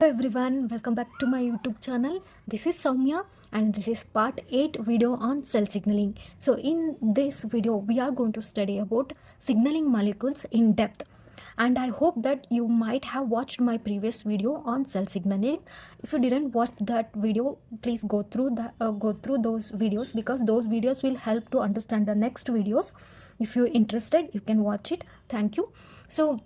Hello everyone, welcome back to my YouTube channel. This is Soumya and this is part 8 video on cell signaling. So in this video we are going to study about signaling molecules in depth, and I hope that you might have watched my previous video on cell signaling. If you didn't watch that video, please go through those videos, because those videos will help to understand the next videos. If you're interested, you can watch it. Thank you. So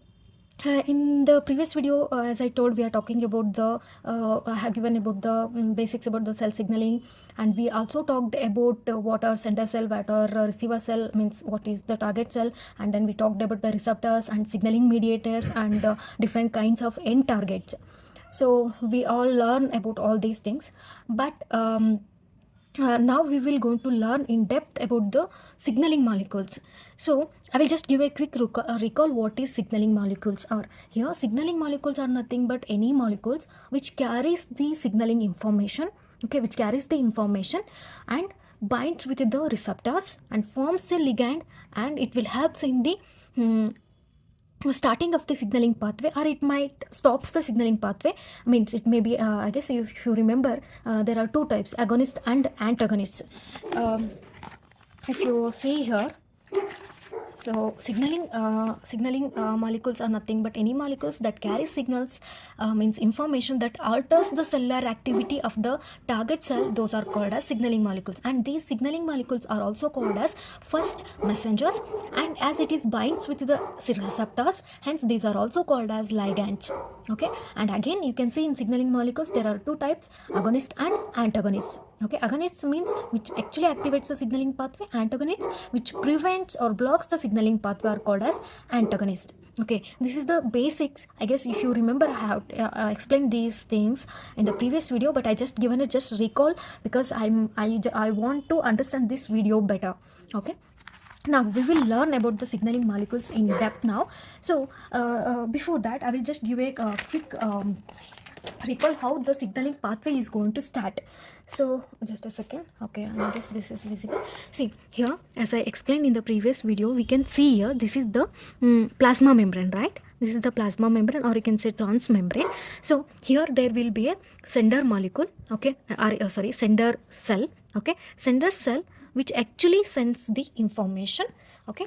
in the previous video, as I told, we are talking about I have given about the basics about the cell signaling, and we also talked about what are sender cell, what are receiver cell, means what is the target cell, and then we talked about the receptors and signaling mediators and different kinds of end targets. So we all learn about all these things, but now we will going to learn in depth about the signaling molecules. So I will just give a quick recall what is signaling molecules are. Here signaling molecules are nothing but any molecules which carries the signaling information, okay, which carries the information and binds with the receptors and forms a ligand, and it will help in the starting of the signaling pathway, or it might stops the signaling pathway. Means it may be I guess if you remember, there are two types, agonist and antagonists. If you see here, so signaling molecules are nothing but any molecules that carry signals, means information that alters the cellular activity of the target cell. Those are called as signaling molecules, and these signaling molecules are also called as first messengers, and as it is binds with the receptors, hence these are also called as ligands. Okay, and again you can see in signaling molecules there are two types, agonist and antagonists. Okay, agonists means which actually activates the signaling pathway, antagonists which prevents or blocks the signaling pathway are called as antagonist. Okay, this is the basics. I guess if you remember, I have explained these things in the previous video, but I just given it just recall because I want to understand this video better. Okay, now we will learn about the signaling molecules in depth now. So before that I will just give a quick recall how the signaling pathway is going to start. So just a second. Okay, I guess this is visible. See here, as I explained in the previous video, we can see here this is the plasma membrane, right? This is the plasma membrane, or you can say transmembrane. So here there will be a sender molecule, okay, or sorry, sender cell. Okay, sender cell which actually sends the information. Okay,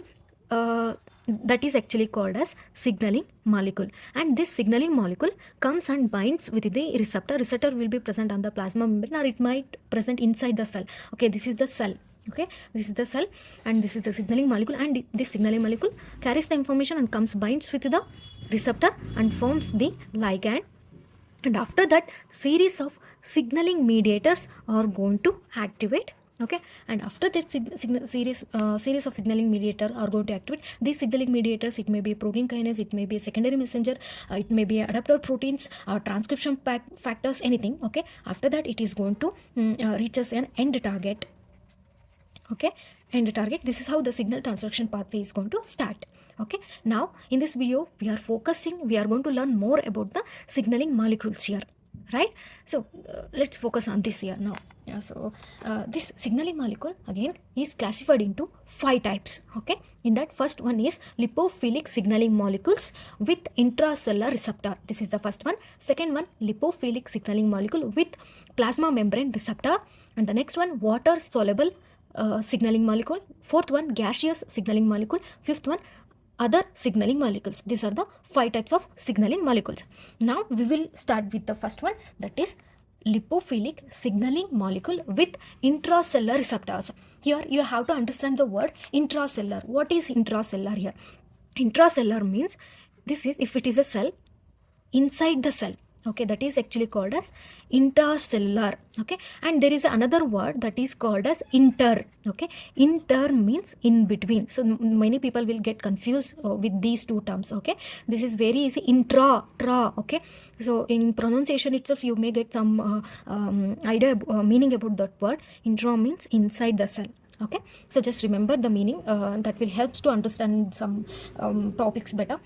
that is actually called as signaling molecule, and this signaling molecule comes and binds with the receptor will be present on the plasma membrane, or it might present inside the cell. Okay, this is the cell. Okay, this is the cell and this is the signaling molecule, and this signaling molecule carries the information and comes binds with the receptor and forms the ligand, and after that series of signaling mediators are going to activate. Okay, and after that series of signaling mediator are going to activate. These signaling mediators, it may be a protein kinase, it may be a secondary messenger, it may be adaptor proteins or transcription factors, anything. Okay, after that it is going to reach us an end target. Okay, end target. This is how the signal transduction pathway is going to start. Okay, now in this video we are going to learn more about the signaling molecules here, right? So let's focus on this here now. Yeah, so this signaling molecule again is classified into 5 types. Okay, in that first one is lipophilic signaling molecules with intracellular receptor. This is the first one. Second one, lipophilic signaling molecule with plasma membrane receptor, and the next one, water soluble signaling molecule. Fourth one, gaseous signaling molecule. Fifth one, other signaling molecules. These are the 5 types of signaling molecules. Now we will start with the first one, that is lipophilic signaling molecule with intracellular receptors. Here you have to understand the word intracellular. What is intracellular here? Intracellular means this is, if it is a cell inside the cell. Okay, that is actually called as intercellular. Okay, and there is another word that is called as inter. Okay, inter means in between. So many people will get confused with these two terms. Okay, this is very easy. Intra, tra. Okay, so in pronunciation itself you may get some idea meaning about that word. Intra means inside the cell. Okay, so just remember the meaning, that will help to understand some topics better.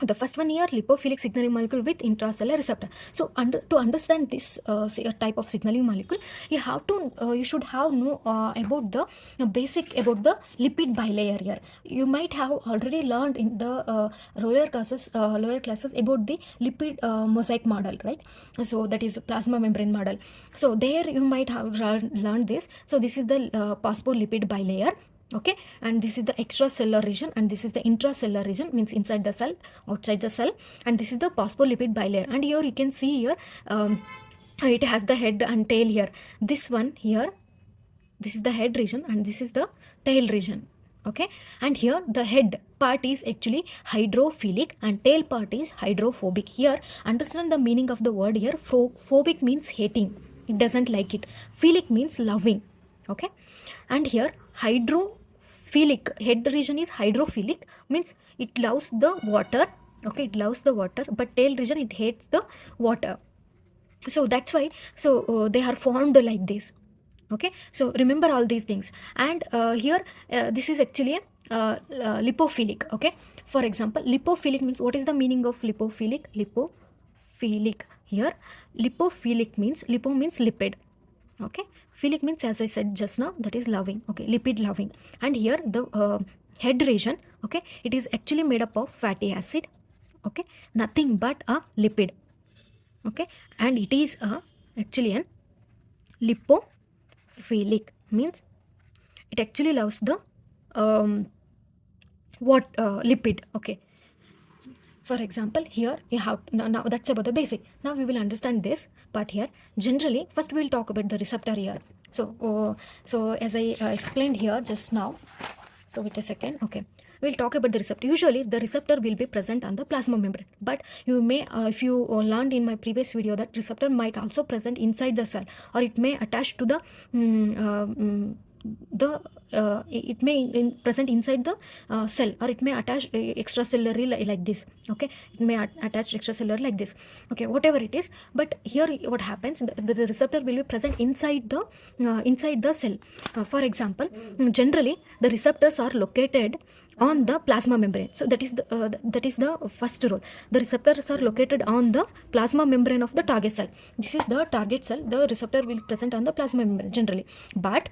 The first one here, lipophilic signaling molecule with intracellular receptor. So to understand this type of signaling molecule, you should have know about the basic about the lipid bilayer here. You might have already learned in the lower classes about the lipid mosaic model, right? So that is plasma membrane model. So there you might have learned this. So this is the phospholipid bilayer. Okay, and this is the extracellular region, and this is the intracellular region, means inside the cell, outside the cell, and this is the phospholipid bilayer. And here you can see here it has the head and tail here. This one here, this is the head region, and this is the tail region. Okay, and here the head part is actually hydrophilic and tail part is hydrophobic. Here understand the meaning of the word here. Phobic means hating, it doesn't like it. Philic means loving. Okay, and here hydrophilic head region is hydrophilic, means it loves the water. Okay, it loves the water, but tail region, it hates the water. So that's why, they are formed like this. Okay, so remember all these things. And here this is actually a lipophilic. Okay, for example, lipophilic means, what is the meaning of lipophilic? Lipophilic, here lipophilic means, lipo means lipid. Okay, philic means, as I said just now, that is loving. Okay, lipid loving. And here the head region, okay, it is actually made up of fatty acid. Okay, nothing but a lipid. Okay, and it is actually an lipophilic, means it actually loves the lipid. Okay, for example, here you have now that's about the basic. Now we will understand this part here. Generally, first we will talk about the receptor here. So as I explained here just now, so wait a second. Okay, we'll talk about the receptor. Usually the receptor will be present on the plasma membrane, but you may if you learned in my previous video that receptor might also present inside the cell, or it may attach to it may present inside the cell, or it may attach extracellularly like this. Okay, it may attach extracellular like this. Okay, whatever it is, but here what happens, the receptor will be present inside the cell. For example, generally the receptors are located on the plasma membrane. So that is the first role. The receptors are located on the plasma membrane of the target cell. This is the target cell. The receptor will present on the plasma membrane generally, but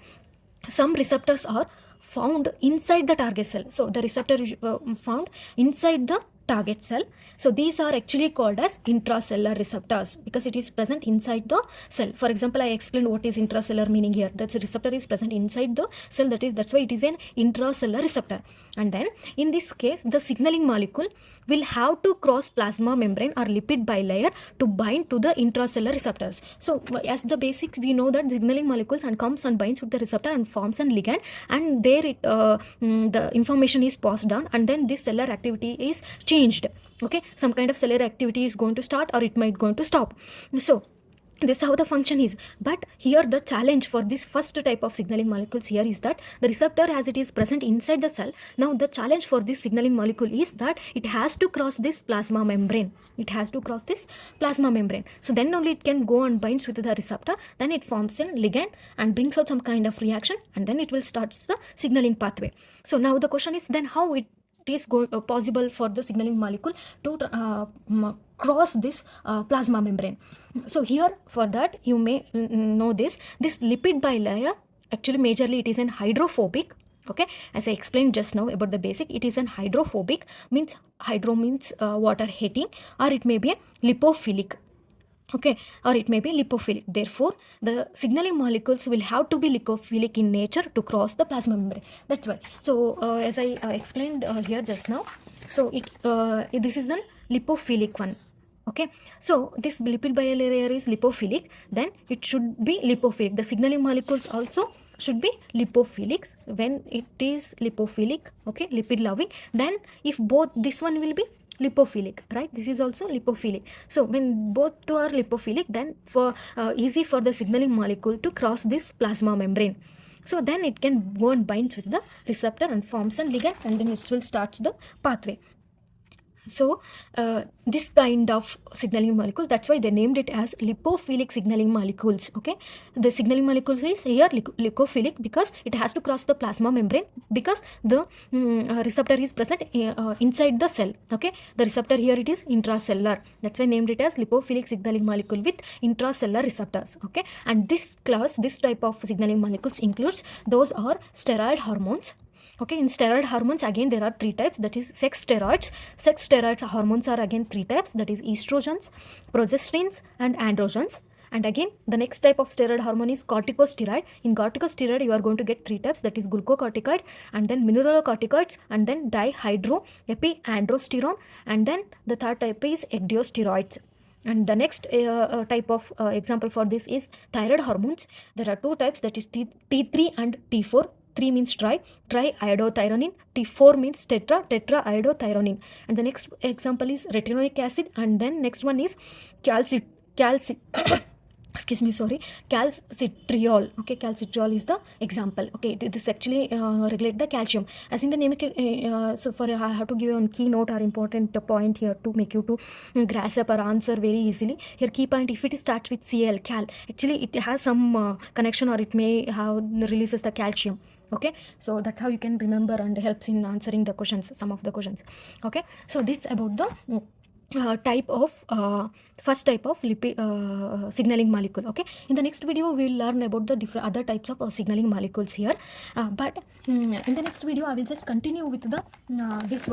some receptors are found inside the target cell. So the receptor is found inside the target cell. So these are actually called as intracellular receptors, because it is present inside the cell. For example, I explained what is intracellular meaning here. That the receptor is present inside the cell. That's why it is an intracellular receptor. And then in this case, the signaling molecule will have to cross plasma membrane or lipid bilayer to bind to the intracellular receptors. So as the basics, we know that signaling molecules and comes and binds with the receptor and forms an ligand, and there the information is passed down, and then this cellular activity is changed. Okay, some kind of cellular activity is going to start, or it might going to stop. So this is how the function is. But here the challenge for this first type of signaling molecules here is that the receptor, as it is present inside the cell, now the challenge for this signaling molecule is that it has to cross this plasma membrane. It has to cross this plasma membrane. So then only it can go and binds with the receptor, then it forms a ligand and brings out some kind of reaction, and then it will start the signaling pathway. So now the question is, then how it is possible for the signaling molecule to cross this plasma membrane. So here, for that, you may know this lipid bilayer, actually majorly it is an hydrophobic. Okay, as I explained just now about the basic, it is an hydrophobic, means hydro means water hating, or it may be a lipophilic. Okay, or it may be lipophilic. Therefore, the signaling molecules will have to be lipophilic in nature to cross the plasma membrane. That's why. So as I explained here just now, so this is the lipophilic one. Okay, so this lipid bilayer is lipophilic, then it should be lipophilic. The signaling molecules also should be lipophilic. When it is lipophilic, okay, lipid loving, then if both, this one will be lipophilic, right? This is also lipophilic. So when both two are lipophilic, then for easy for the signaling molecule to cross this plasma membrane. So then it can go and bind with the receptor and forms a ligand, and then it will start the pathway. So this kind of signaling molecule, that's why they named it as lipophilic signaling molecules. Okay, the signaling molecule is here lipophilic because it has to cross the plasma membrane, because the receptor is present inside the cell. Okay, the receptor here it is intracellular, that's why named it as lipophilic signaling molecule with intracellular receptors. Okay, and this type of signaling molecules includes those are steroid hormones. Okay, in steroid hormones again there are three types, that is sex steroids. Sex steroid hormones are again three types, that is estrogens, progesterones and androgens. And again the next type of steroid hormone is corticosteroid. In corticosteroid you are going to get three types, that is glucocorticoid and then mineralocorticoids and then dihydroepiandrosterone, and then the third type is ecdiosteroids. And the next type of example for this is thyroid hormones. There are two types, that is T3 and T4. 3 means triiodothyronine, T4 means tetraiodothyronine. And the next example is retinoic acid, and then next one is excuse me, sorry, calcitriol. Okay, calcitriol is the example. Okay, this actually regulate the calcium. As in the name, so for I have to give you a keynote or important point here to make you to grasp or answer very easily. Here key point, if it starts with Cl, cal, actually it has some connection, or it may have releases the calcium. Okay, so that's how you can remember and helps in answering the questions, some of the questions. Okay, so this about the type of first type of signaling molecule. Okay, in the next video we will learn about the different other types of signaling molecules here, but in the next video I will just continue with the this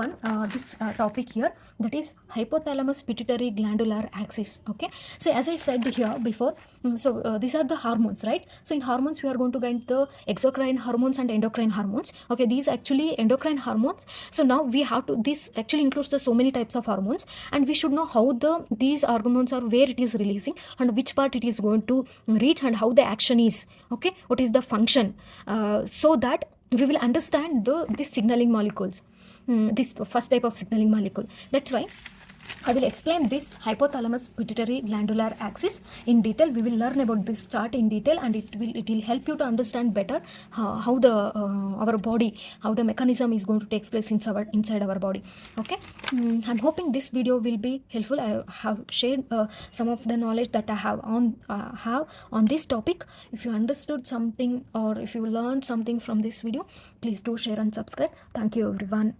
topic here, that is hypothalamus pituitary glandular axis. Okay, so as I said here before, so these are the hormones, right? So in hormones we are going to get the exocrine hormones and endocrine hormones. Okay, these actually endocrine hormones. So now we have to, this actually includes the so many types of hormones, and we should know how these hormones are, where it is releasing and which part it is going to reach and how the action is. Okay, what is the function, so that we will understand these signaling molecules, this first type of signaling molecule. That's why I will explain this hypothalamus pituitary glandular axis in detail. We will learn about this chart in detail, and it will help you to understand better how the our body, how the mechanism is going to take place inside our body. Okay, I'm hoping this video will be helpful. I have shared some of the knowledge that I have on this topic. If you understood something or if you learned something from this video, please do share and subscribe. Thank you everyone.